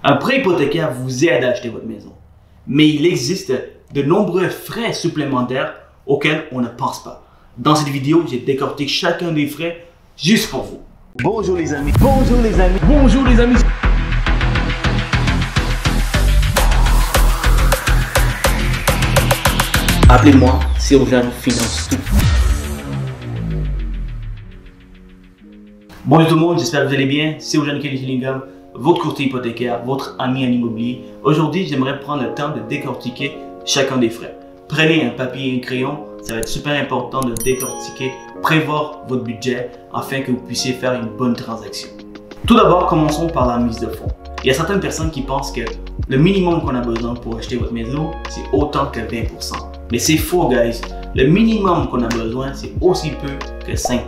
Un prêt hypothécaire vous aide à acheter votre maison, mais il existe de nombreux frais supplémentaires auxquels on ne pense pas. Dans cette vidéo, j'ai décortiqué chacun des frais juste pour vous. Bonjour les amis, bonjour les amis, bonjour les amis. Appelez-moi Sylvain Finance Tout. Bonjour tout le monde, j'espère que vous allez bien. C'est Sylvain Finance Tout, votre courtier hypothécaire, votre ami en immobilier. Aujourd'hui, j'aimerais prendre le temps de décortiquer chacun des frais. Prenez un papier et un crayon, ça va être super important de décortiquer, prévoir votre budget afin que vous puissiez faire une bonne transaction. Tout d'abord, commençons par la mise de fonds. Il y a certaines personnes qui pensent que le minimum qu'on a besoin pour acheter votre maison, c'est autant que 20%. Mais c'est faux, guys. Le minimum qu'on a besoin, c'est aussi peu que 5%.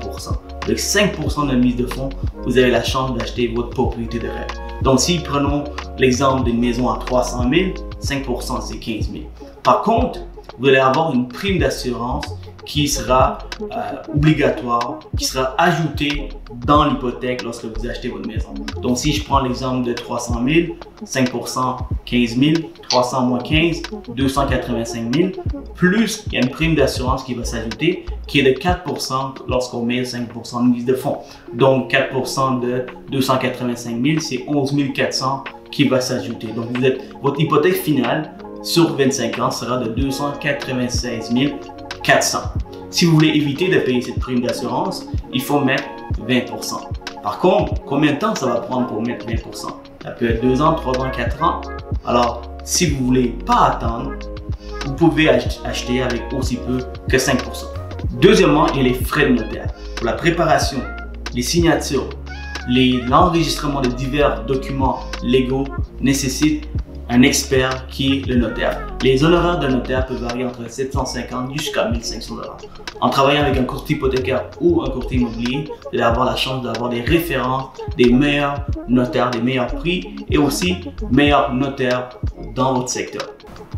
Avec 5% de mise de fonds, vous avez la chance d'acheter votre propriété de rêve. Donc, si prenons l'exemple d'une maison à 300 000, 5% c'est 15 000. Par contre, vous allez avoir une prime d'assurance qui sera obligatoire, qui sera ajoutée dans l'hypothèque lorsque vous achetez votre maison. Donc, si je prends l'exemple de 300 000, 5%, 15 000, 300 moins 15, 285 000, plus il y a une prime d'assurance qui va s'ajouter, qui est de 4% lorsqu'on met 5% de mise de fonds. Donc, 4% de 285 000, c'est 11 400 qui va s'ajouter. Donc, votre hypothèque finale sur 25 ans sera de 296 400. Si vous voulez éviter de payer cette prime d'assurance, il faut mettre 20%. Par contre, combien de temps ça va prendre pour mettre 20%? Ça peut être 2 ans, 3 ans, 4 ans. Alors, si vous ne voulez pas attendre, vous pouvez acheter avec aussi peu que 5%. Deuxièmement, il y a les frais de notaire. Pour la préparation, les signatures, l'enregistrement de divers documents légaux nécessitent un expert qui est le notaire. Les honoraires de notaire peuvent varier entre 750 jusqu'à 1500 $. En travaillant avec un courtier hypothécaire ou un courtier immobilier, vous allez avoir la chance d'avoir des références, des meilleurs notaires, des meilleurs prix et aussi meilleurs notaires dans votre secteur.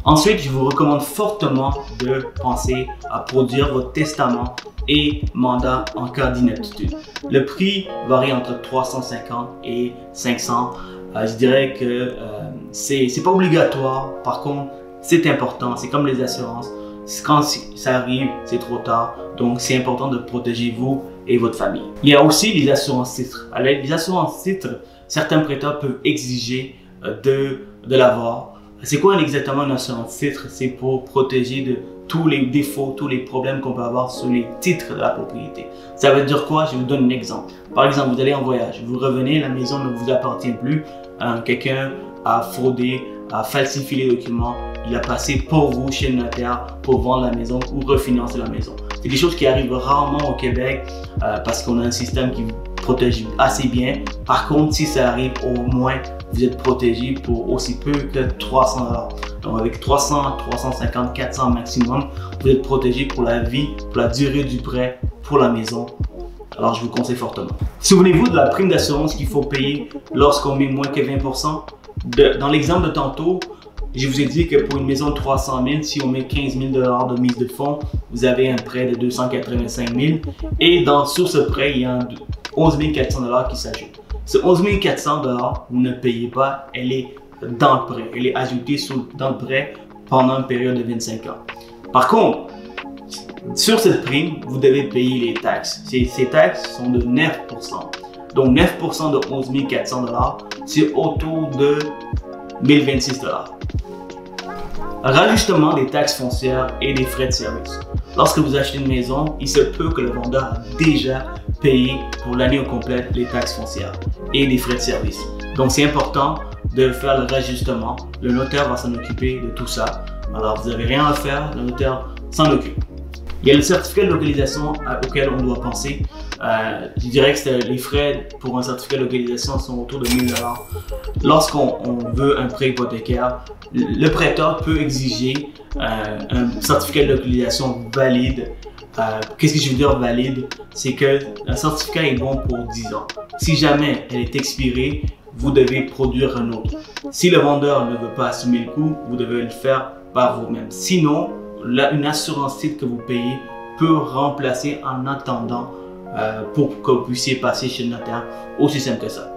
Ensuite, je vous recommande fortement de penser à produire votre testament et mandat en cas d'inaptitude. Le prix varie entre 350 et 500. Je dirais que c'est pas obligatoire, par contre c'est important, c'est comme les assurances, quand ça arrive c'est trop tard, donc c'est important de protéger vous et votre famille. Il y a aussi les assurances titres. Avec les assurances titres, certains prêteurs peuvent exiger de l'avoir. C'est quoi exactement une assurance titre? C'est pour protéger de tous les défauts, tous les problèmes qu'on peut avoir sur les titres de la propriété. Ça veut dire quoi? Je vous donne un exemple. Par exemple, vous allez en voyage, vous revenez, la maison ne vous appartient plus, quelqu'un a fraudé, a falsifié les documents, il a passé pour vous chez le notaire pour vendre la maison ou refinancer la maison. C'est des choses qui arrivent rarement au Québec parce qu'on a un système qui vous protège assez bien. Par contre, si ça arrive, au moins vous êtes protégé pour aussi peu que 300 $. Donc avec 300, 350, 400 maximum, vous êtes protégé pour la vie, pour la durée du prêt, pour la maison. Alors je vous conseille fortement. Souvenez-vous de la prime d'assurance qu'il faut payer lorsqu'on met moins que 20%. Dans l'exemple de tantôt, je vous ai dit que pour une maison de 300 000, si on met 15 000 $ de mise de fonds, vous avez un prêt de 285 000. Et sur ce prêt, il y a 11 400 $ qui s'ajoutent. Ce 11 400 $, vous ne payez pas, elle est dans le prêt. Elle est ajoutée dans le prêt pendant une période de 25 ans. Par contre, sur cette prime, vous devez payer les taxes. Ces taxes sont de 9%. Donc 9% de 11 400 $, c'est autour de 1026 $. Rajustement des taxes foncières et des frais de service. Lorsque vous achetez une maison, il se peut que le vendeur a déjà payé pour l'année au complète les taxes foncières et les frais de service. Donc c'est important de faire le rajustement. Le notaire va s'en occuper de tout ça. Alors vous n'avez rien à faire, le notaire s'en occupe. Il y a le certificat de localisation auquel on doit penser. Je dirais que les frais pour un certificat de localisation sont autour de 1000 $. Lorsqu'on veut un prêt hypothécaire, le prêteur peut exiger un certificat de localisation valide. Qu'est-ce que je veux dire valide? C'est qu'un certificat est bon pour 10 ans. Si jamais elle est expirée, vous devez produire un autre. Si le vendeur ne veut pas assumer le coût, vous devez le faire par vous-même. Sinon, une assurance titre que vous payez peut remplacer en attendant pour que vous puissiez passer chez le notaire. Aussi simple que ça.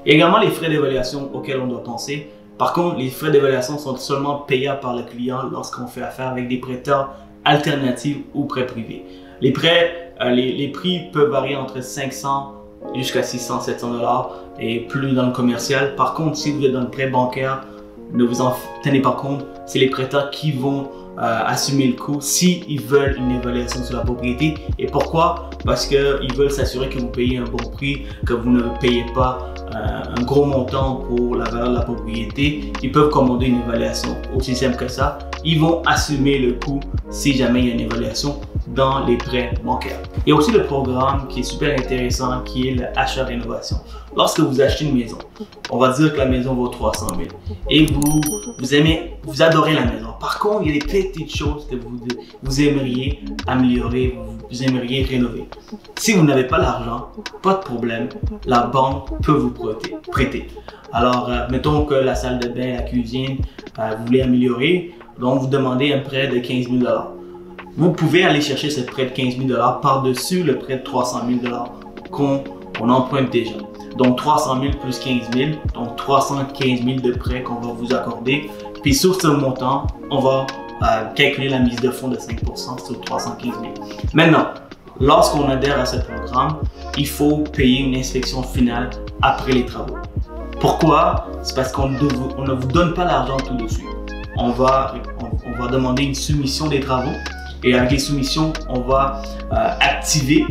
Il y a également les frais d'évaluation auxquels on doit penser. Par contre, les frais d'évaluation sont seulement payables par le client lorsqu'on fait affaire avec des prêteurs alternatifs ou prêts privés. Les prêts, les prix peuvent varier entre 500 jusqu'à 600, 700 $ et plus dans le commercial. Par contre, si vous êtes dans le prêt bancaire, ne vous en tenez pas compte, c'est les prêteurs qui vont assumer le coût s'ils veulent une évaluation sur la propriété. Et pourquoi? Parce qu'ils veulent s'assurer que vous payez un bon prix, que vous ne payez pas un gros montant pour la valeur de la propriété. Ils peuvent commander une évaluation aussi simple que ça. Ils vont assumer le coût si jamais il y a une évaluation dans les prêts bancaires. Il y a aussi le programme qui est super intéressant qui est l'achat rénovation. Lorsque vous achetez une maison, on va dire que la maison vaut 300 000 et vous adorez la maison. Par contre, il y a des petites choses que vous aimeriez améliorer, vous aimeriez rénover. Si vous n'avez pas l'argent, pas de problème, la banque peut vous prêter. Alors, mettons que la salle de bain, la cuisine, vous voulez améliorer, donc vous demandez un prêt de 15 000 $. Vous pouvez aller chercher ce prêt de 15 000 $ par-dessus le prêt de 300 000 $ qu'on emprunte déjà. Donc 300 000 plus 15 000, donc 315 000 de prêt qu'on va vous accorder. Puis sur ce montant, on va calculer la mise de fonds de 5% sur 315 000. Maintenant, lorsqu'on adhère à ce programme, il faut payer une inspection finale après les travaux. Pourquoi? C'est parce qu'on ne vous donne pas l'argent tout de suite. On va demander une soumission des travaux. Et avec les soumissions, on va activer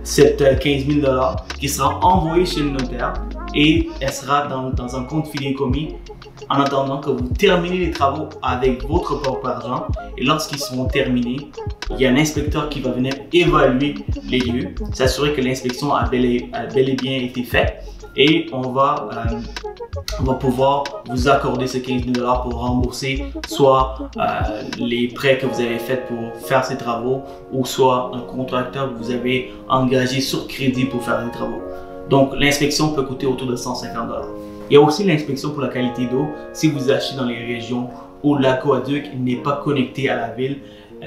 cette 15 000 $ qui sera envoyée chez le notaire et elle sera dans un compte fidéicommis en attendant que vous terminez les travaux avec votre propre argent. Et lorsqu'ils seront terminés, il y a un inspecteur qui va venir évaluer les lieux, s'assurer que l'inspection a bel et bien été faite. Et on va pouvoir vous accorder ce 15 000 $ pour rembourser soit les prêts que vous avez faits pour faire ces travaux ou soit un contracteur que vous avez engagé sur crédit pour faire les travaux. Donc l'inspection peut coûter autour de 150 $. Il y a aussi l'inspection pour la qualité d'eau. Si vous achetez dans les régions où l'aqueduc n'est pas connecté à la ville,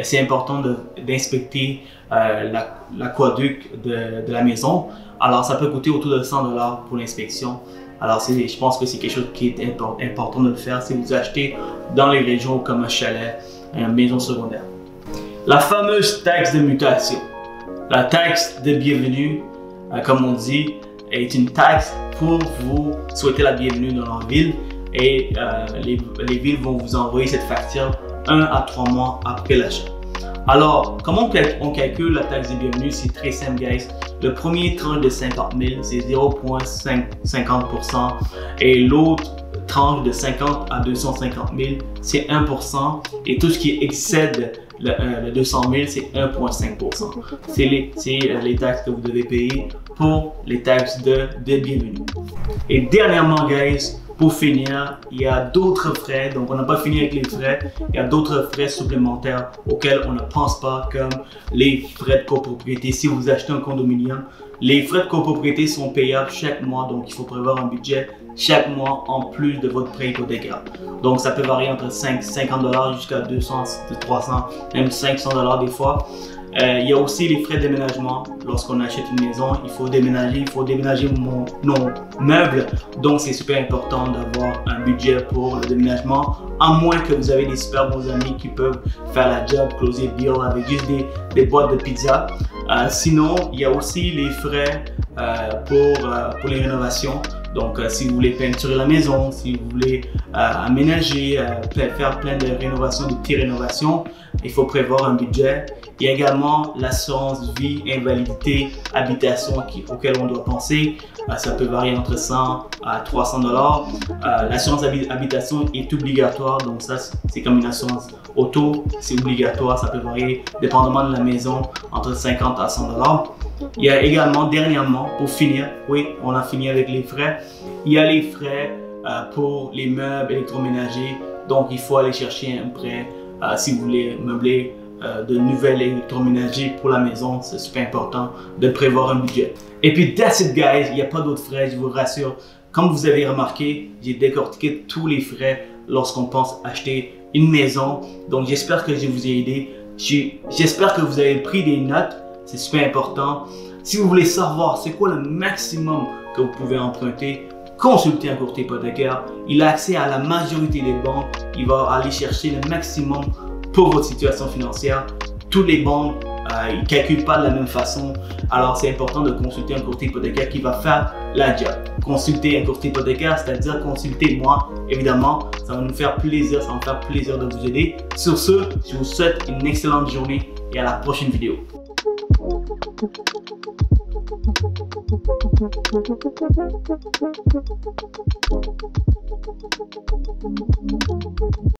c'est important d'inspecter l'aqueduc de la maison. Alors, ça peut coûter autour de 100 $ pour l'inspection. Alors, je pense que c'est quelque chose qui est important de le faire si vous achetez dans les régions comme un chalet, une maison secondaire. La fameuse taxe de mutation. La taxe de bienvenue, comme on dit, est une taxe pour vous souhaiter la bienvenue dans leur ville. Et les villes vont vous envoyer cette facture 1 à 3 mois après l'achat. Alors, comment on calcule la taxe de bienvenue? C'est très simple, guys. Le premier tranche de 50 000, c'est 0,50% et l'autre tranche de 50 à 250 000, c'est 1%. Et tout ce qui excède le 200 000, c'est 1,5%. C'est les taxes que vous devez payer pour les taxes de bienvenue. Et dernièrement, guys, pour finir, il y a d'autres frais, donc on n'a pas fini avec les frais, il y a d'autres frais supplémentaires auxquels on ne pense pas, comme les frais de copropriété. Si vous achetez un condominium, les frais de copropriété sont payables chaque mois, donc il faut prévoir un budget chaque mois en plus de votre prêt hypothécaire. Donc ça peut varier entre 50 $ jusqu'à 200, 300, même 500 $ des fois. Il y a aussi les frais de déménagement. Lorsqu'on achète une maison, il faut déménager nos meubles. Donc c'est super important d'avoir un budget pour le déménagement, à moins que vous avez des super bons amis qui peuvent faire la job, closer le deal avec juste des boîtes de pizza. Sinon, il y a aussi les frais pour les rénovations. Donc, si vous voulez peinturer la maison, si vous voulez aménager, faire plein de rénovations, de petites rénovations, il faut prévoir un budget. Il y a également l'assurance vie, invalidité, habitation auquel on doit penser. Ça peut varier entre 100 à 300 $. L'assurance habitation est obligatoire, donc ça c'est comme une assurance auto, c'est obligatoire. Ça peut varier dépendamment de la maison entre 50 à 100 $. Il y a également, dernièrement, pour finir, oui, on a fini avec les frais. Il y a les frais pour les meubles électroménagers. Donc, il faut aller chercher un prêt si vous voulez meubler de nouvelles électroménagers pour la maison. C'est super important de prévoir un budget. Et puis, that's it, guys. Il n'y a pas d'autres frais, je vous rassure. Comme vous avez remarqué, j'ai décortiqué tous les frais lorsqu'on pense acheter une maison. Donc, j'espère que je vous ai aidé. J'espère que vous avez pris des notes. C'est super important. Si vous voulez savoir c'est quoi le maximum que vous pouvez emprunter, consulter un courtier hypothécaire. Il a accès à la majorité des banques. Il va aller chercher le maximum pour votre situation financière. Tous les banques, ils ne calculent pas de la même façon. Alors, c'est important de consulter un courtier hypothécaire qui va faire la job. Consulter un courtier hypothécaire, c'est-à-dire consulter moi, évidemment. Ça va nous faire plaisir, ça va me faire plaisir de vous aider. Sur ce, je vous souhaite une excellente journée et à la prochaine vidéo.